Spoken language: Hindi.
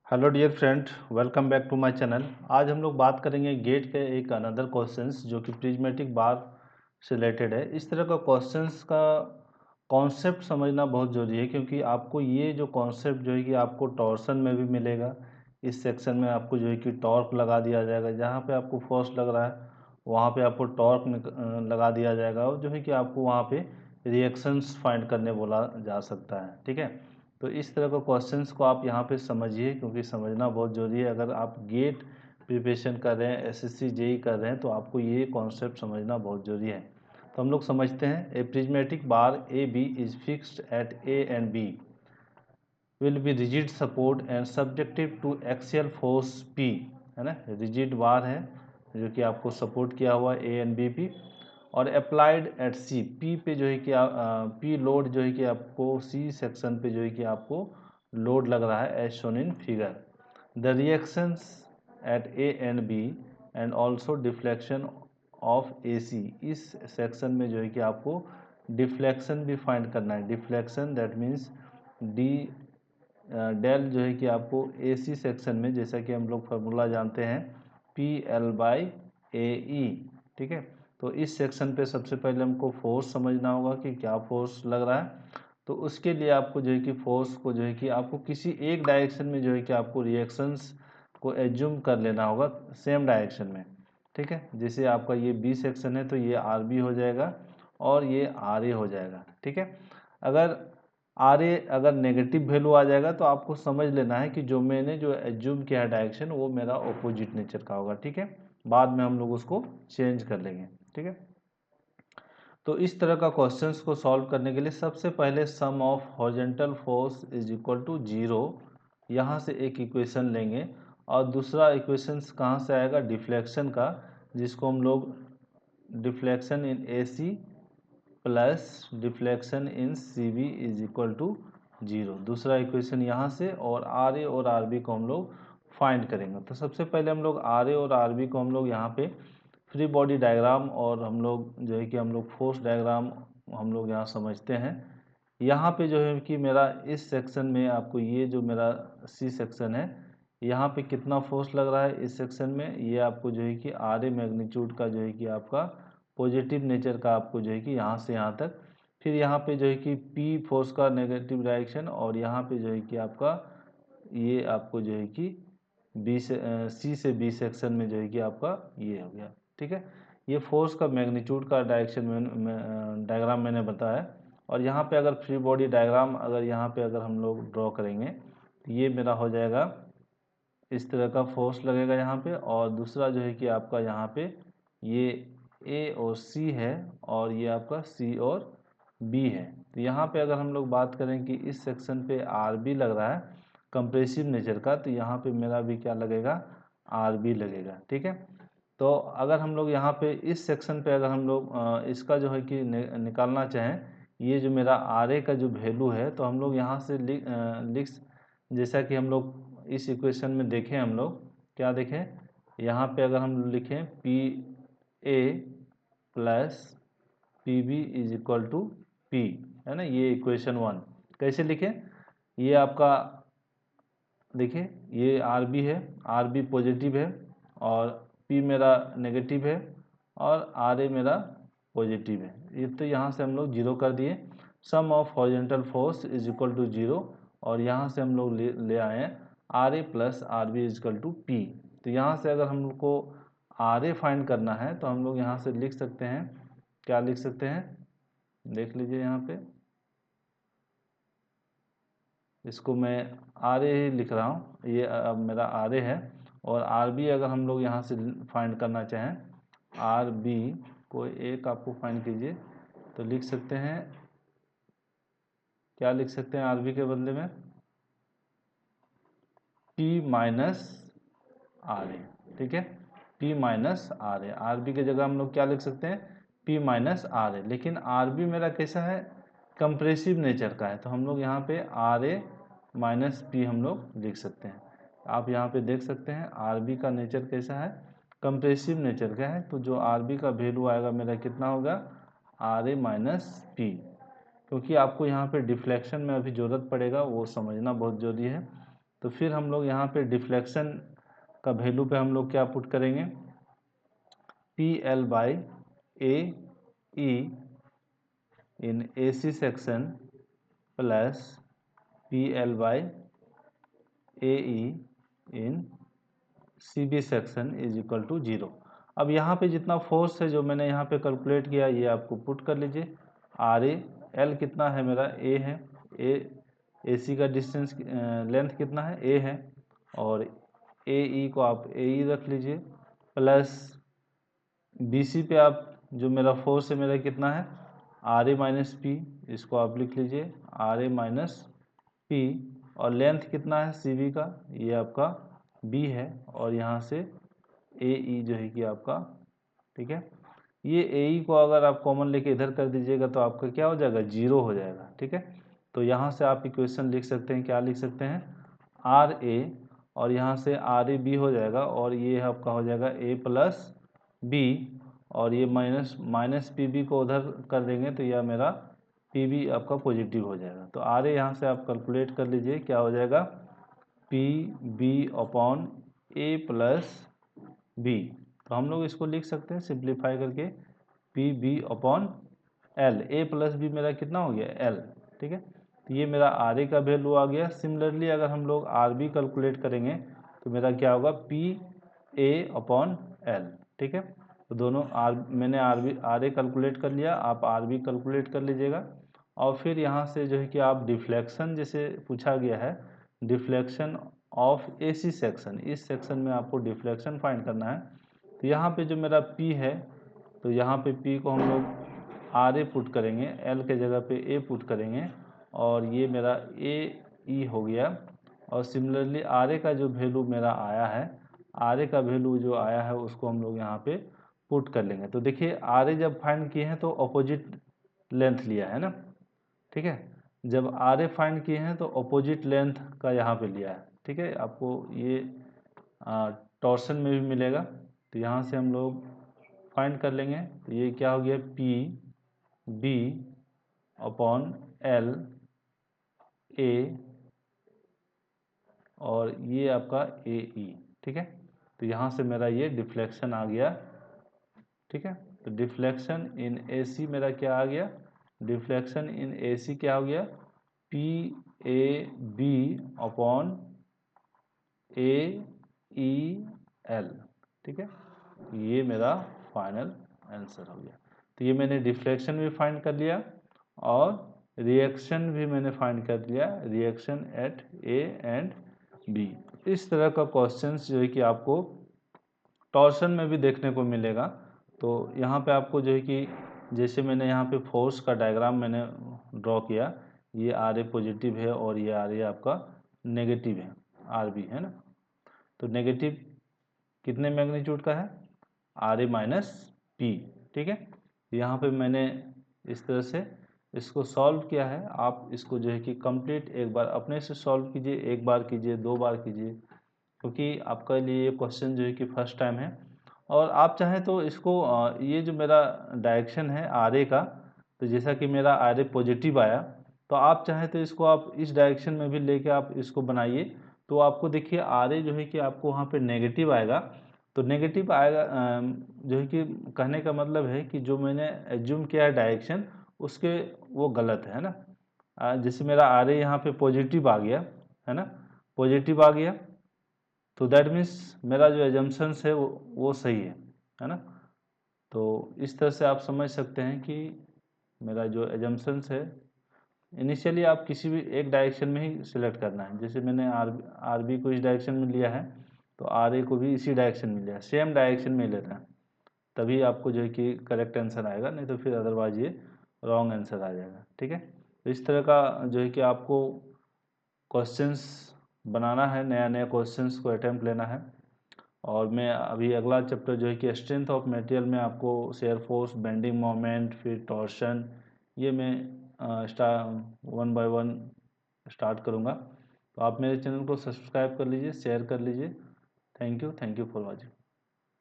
Hello dear friend, welcome back to my channel. आज हम लोग बात करेंगे गेट के एक अनदर क्वेश्चंस जो कि प्रिज्मेटिक बार से रिलेटेड है। इस तरह का क्वेश्चंस का कॉन्सेप्ट समझना बहुत ज़रूरी है, क्योंकि आपको ये जो कॉन्सेप्ट जो है कि आपको टॉर्सन में भी मिलेगा। इस सेक्शन में आपको जो है कि टॉर्क लगा दिया जाएगा, जहाँ पे आपको फोर्स लग रहा है वहाँ पे आपको टॉर्क लगा दिया जाएगा, और जो है कि आपको वहाँ पे रिएक्शंस फाइंड करने बोला जा सकता है। ठीक है, तो इस तरह का क्वेश्चंस को आप यहाँ पे समझिए, क्योंकि समझना बहुत ज़रूरी है। अगर आप गेट प्रिपरेशन कर रहे हैं, एसएससी जेई कर रहे हैं, तो आपको ये कॉन्सेप्ट समझना बहुत ज़रूरी है। तो हम लोग समझते हैं। A prismatic bar A B is fixed at A and B will be rigid support and subjective to axial force P, है ना। रिजिड बार है जो कि आपको सपोर्ट किया हुआ ए एंड बी पी, और अप्लाइड एट सी, पी पे जो है कि पी लोड जो है कि आपको सी सेक्शन पे जो है कि आपको लोड लग रहा है, as shown in figure. The reactions at A and B and also deflection of A C, इस सेक्शन में जो है कि आपको डिफ्लेक्शन भी फाइंड करना है। Deflection that means D del जो है कि आपको ए सी सेक्शन में, जैसा कि हम लोग फार्मूला जानते हैं, पी एल बाई ए ई। ठीक है, तो इस सेक्शन पे सबसे पहले हमको फोर्स समझना होगा कि क्या फोर्स लग रहा है। तो उसके लिए आपको जो है कि फोर्स को जो है कि आपको किसी एक डायरेक्शन में जो है कि आपको रिएक्शंस को एज्यूम कर लेना होगा सेम डायरेक्शन में। ठीक है, जैसे आपका ये बी सेक्शन है तो ये आर बी हो जाएगा और ये आर ए हो जाएगा। ठीक है, अगर आर ए अगर नेगेटिव वैल्यू आ जाएगा तो आपको समझ लेना है कि जो मैंने जो एज्यूम किया है डायरेक्शन, वो मेरा ऑपोजिट नेचर का होगा। ठीक है, बाद में हम लोग उसको चेंज कर लेंगे। ठीक है, तो इस तरह का क्वेश्चंस को सॉल्व करने के लिए सबसे पहले sum of horizontal force is equal to zero, यहाँ से एक इक्वेशन लेंगे। और दूसरा इक्वेशन कहाँ से आएगा? डिफ्लेक्शन का, जिसको हम लोग deflection in A C plus deflection in C B is equal to zero. दूसरा इक्वेशन यहाँ से, और आर ए और आर बी को हम लोग फाइंड करेंगे। तो सबसे पहले हम लोग आर ए और आर बी को हम लोग यहाँ पे फ्री बॉडी डायग्राम और हम लोग जो है कि हम लोग फोर्स डायग्राम हम लोग यहाँ समझते हैं। यहाँ पे जो है कि मेरा इस सेक्शन में आपको ये जो मेरा सी सेक्शन है, यहाँ पे कितना फोर्स लग रहा है इस सेक्शन में, ये आपको जो है कि आर ए मैग्नीट्यूड का जो है कि आपका पॉजिटिव नेचर का आपको जो है कि यहाँ से यहाँ तक, फिर यहाँ पे जो है कि पी फोर्स का नेगेटिव डायरेक्शन, और यहाँ पे जो है कि आपका ये आपको जो है कि बी से सी से बी सेक्शन में जो है कि आपका ये हो गया। ठीक है, ये फोर्स का मैग्नीट्यूड का डायरेक्शन में डायग्राम मैंने बताया। और यहाँ पे अगर फ्री बॉडी डायग्राम अगर यहाँ पे अगर हम लोग ड्रॉ करेंगे तो ये मेरा हो जाएगा, इस तरह का फोर्स लगेगा यहाँ पे। और दूसरा जो है कि आपका यहाँ पे ये ए और सी है, और ये आपका सी और बी है। तो यहाँ पे अगर हम लोग बात करें कि इस सेक्शन पे आर बी लग रहा है कंप्रेसिव नेचर का, तो यहाँ पे मेरा भी क्या लगेगा? आर बी लगेगा। ठीक है, तो अगर हम लोग यहाँ पे इस सेक्शन पे अगर हम लोग इसका जो है कि निकालना चाहें, ये जो मेरा आर ए का जो वैल्यू है, तो हम लोग यहाँ से लिख जैसा कि हम लोग इस इक्वेशन में देखें, हम लोग क्या देखें, यहाँ पे अगर हम लिखें P A plus P B is equal to P, है ना, ये इक्वेशन वन। कैसे लिखें? ये आपका देखिए, ये आर बी है, आर बी पॉजिटिव है, और पी मेरा नेगेटिव है, और आर ए मेरा पॉजिटिव है। ये तो यहाँ से हम लोग जीरो कर दिए। Sum of horizontal force is equal to zero, और यहाँ से हम लोग ले आए हैं R A plus R B is equal to P. तो यहाँ से अगर हम लोग को आर ए फाइंड करना है तो हम लोग यहाँ से लिख सकते हैं, क्या लिख सकते हैं, देख लीजिए यहाँ पे, इसको मैं आर ए ही लिख रहा हूँ, ये अब मेरा आर ए है। और आर बी अगर हम लोग यहाँ से फाइंड करना चाहें, आर बी कोई एक आपको फाइंड कीजिए, तो लिख सकते हैं, क्या लिख सकते हैं आर बी के बदले में? P minus R A. ठीक है, P minus R A, R B की जगह हम लोग क्या लिख सकते हैं? P minus R A. लेकिन आर बी मेरा कैसा है? कंप्रेसिव नेचर का है, तो हम लोग यहाँ पे आर ए माइनस पी हम लोग लिख सकते हैं। आप यहाँ पे देख सकते हैं आर बी का नेचर कैसा है? कंप्रेसिव नेचर का है। तो जो आर बी का वैल्यू आएगा मेरा कितना होगा? R A minus P. क्योंकि आपको यहाँ पे डिफ्लेक्शन में अभी ज़रूरत पड़ेगा, वो समझना बहुत ज़रूरी है। तो फिर हम लोग यहाँ पे डिफ्लेक्शन का वैल्यू पे हम लोग क्या पुट करेंगे, PL/AE in AC section plus PL/AE in CB section is equal to 0। अब यहाँ पे जितना फोर्स है जो मैंने यहाँ पे कैलकुलेट किया ये आपको पुट कर लीजिए। RA, L कितना है मेरा, A है, AC का डिस्टेंस लेंथ कितना है, A है, और AE को आप AE रख लीजिए, प्लस BC पे आप जो मेरा फोर्स है मेरा कितना है, RA माइनस P, इसको आप लिख लीजिए RA माइनस P, और लेंथ कितना है CB का, ये आपका B है, और यहाँ से AE जो है कि आपका, ठीक है, ये AE को अगर आप कॉमन लेके इधर कर दीजिएगा तो आपका क्या हो जाएगा, 0 हो जाएगा, ठीक है। तो यहाँ से आप इक्वेशन लिख सकते हैं, क्या लिख सकते हैं, RA, और यहाँ से RAB हो जाएगा, और ये आपका हो जाएगा A प्लस B, और ये माइनस PB को उधर कर देंगे तो यह मेरा PB आपका पॉजिटिव हो जाएगा। तो RA यहाँ से आप कैलकुलेट कर लीजिए, क्या हो जाएगा, PB/A प्लस B। तो हम लोग इसको लिख सकते हैं सिंप्लीफाई करके PB/L, A प्लस B मेरा कितना हो गया, L, ठीक है। तो ये मेरा RA का वैल्यू आ गया। सिमिलरली अगर हम लोग RB कैलकुलेट करेंगे तो मेरा क्या होगा, PA/L, ठीक है। तो दोनों मैंने RA कैलकुलेट कर लिया, आप RB कैलकुलेट कर लीजिएगा। और फिर यहाँ से जो है कि आप डिफ्लेक्शन जैसे पूछा गया है, डिफ्लेक्शन ऑफ AC सेक्शन, इस सेक्शन में आपको डिफ्लेक्शन फाइंड करना है। तो यहाँ पे जो मेरा P है, तो यहाँ पे P को हम लोग RA पुट करेंगे, L के जगह पे A पुट करेंगे, और ये मेरा AE हो गया। और सिमिलरली RA का जो वैल्यू मेरा आया है, RA का वैल्यू जो आया है उसको हम लोग यहाँ पे पुट कर लेंगे। तो देखिए RA जब फाइंड किए हैं तो अपोजिट लेंथ लिया है ना, ठीक है। जब RA फाइंड किए हैं तो अपोजिट लेंथ का यहाँ पे लिया है, ठीक है। आपको ये टॉर्सन में भी मिलेगा। तो यहाँ से हम लोग फाइंड कर लेंगे। तो ये क्या हो गया, PB/L A, और ये आपका AE, ठीक है। तो यहाँ से मेरा ये डिफ्लेक्शन आ गया, ठीक है। तो डिफ्लेक्शन इन AC मेरा क्या आ गया, डिफ्लेक्शन इन AC क्या हो गया, PAB/AEL, ठीक है। ये मेरा फाइनल आंसर हो गया। तो ये मैंने डिफ्लेक्शन भी फाइंड कर लिया और रिएक्शन भी मैंने फाइंड कर लिया, reaction at A and B। इस तरह का क्वेश्चंस जो है कि आपको टॉर्शन में भी देखने को मिलेगा। तो यहाँ पे आपको जो है कि जैसे मैंने यहाँ पे फोर्स का डायग्राम मैंने ड्रॉ किया, ये RA पॉजिटिव है और ये RA आपका नेगेटिव है, RB है ना। तो नेगेटिव कितने मैग्नीट्यूड का है, RA माइनस P, ठीक है। यहाँ पे मैंने इस तरह से इसको सॉल्व किया है। आप इसको जो है कि कंप्लीट एक बार अपने से सॉल्व कीजिए, एक बार कीजिए, 2 बार कीजिए, क्योंकि आपका लिए ये क्वेश्चन जो है कि फर्स्ट टाइम है। और आप चाहें तो इसको ये जो मेरा डायरेक्शन है RA का, तो जैसा कि मेरा RA पॉजिटिव आया, तो आप चाहें तो इसको आप इस डायरेक्शन में भी लेके आप इसको बनाइए। तो आपको देखिए RA जो है कि आपको वहाँ पे नेगेटिव आएगा। तो नेगेटिव आएगा जो है कि कहने का मतलब है कि जो मैंने एज्यूम किया है डायरेक्शन उसके वो गलत है ना। जैसे मेरा RA यहाँ पे पॉजिटिव आ गया है ना, पॉजिटिव आ गया, तो दैट मीन्स मेरा जो एजम्पशंस है वो सही है ना। तो इस तरह से आप समझ सकते हैं कि मेरा जो एजम्पशंस है, इनिशियली आप किसी भी एक डायरेक्शन में ही सिलेक्ट करना है। जैसे मैंने RB को इस डायरेक्शन में लिया है, तो RA को भी इसी डायरेक्शन में लिया है, सेम डायरेक्शन में लेना है, तभी आपको जो है कि करेक्ट आंसर आएगा, नहीं तो फिर अदरवाइज ये रॉन्ग आंसर आ जाएगा, ठीक है। तो इस तरह का जो है कि आपको क्वेश्चंस बनाना है, नया नया क्वेश्चंस को अटैम्प्ट लेना है। और मैं अभी अगला चैप्टर जो है कि स्ट्रेंथ ऑफ मटेरियल में आपको शेयर फोर्स, बेंडिंग मोमेंट, फिर टॉर्शन, ये मैं वन बाय वन स्टार्ट करूँगा। तो आप मेरे चैनल को सब्सक्राइब कर लीजिए, शेयर कर लीजिए। Thank you for watching.